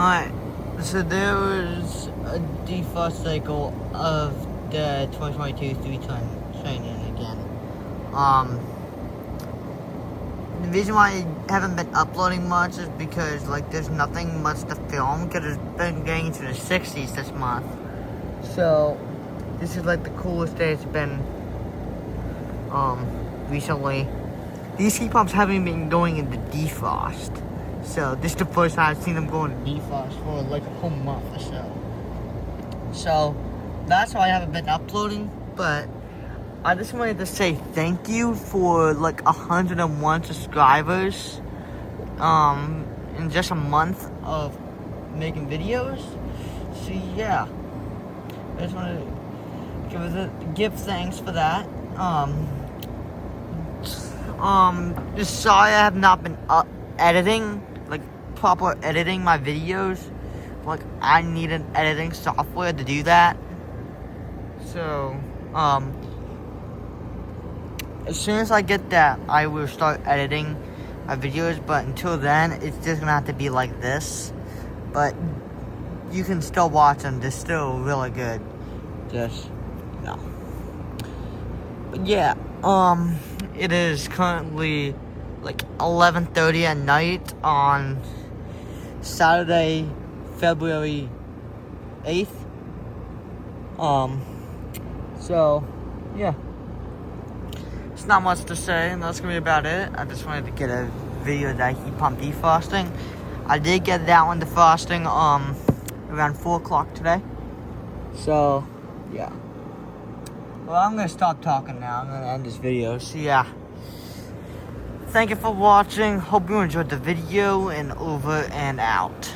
Alright, so there was a defrost cycle of the 2022 3-ton trane again. The reason why I haven't been uploading much is because, like, there's nothing much to film because it's been getting into the 60s this month. So, this is, like, the coolest day it's been, recently. These heat pumps haven't been going into defrost. So, this is the first time I've seen them go into defrost for, like, a whole month or so. So, that's why I haven't been uploading, but I just wanted to say thank you for, like, 101 subscribers, in just a month of making videos. So, yeah. I just wanted to give thanks for that. Just sorry I have not been editing, like, proper editing my videos. Like, I need an editing software to do that. So, as soon as I get that, I will start editing my videos, but until then, it's just gonna have to be like this. But you can still watch them, they're still really good. Just, no. But yeah, it is currently like 11:30 at night on Saturday, February 8th. So, yeah. It's not much to say, and that's gonna be about it. I just wanted to get a video of that heat pump defrosting. I did get that one defrosting, around 4 o'clock today. So, yeah. Well, I'm gonna stop talking now. I'm gonna end this video. So, yeah. Thank you for watching. Hope you enjoyed the video, and over and out.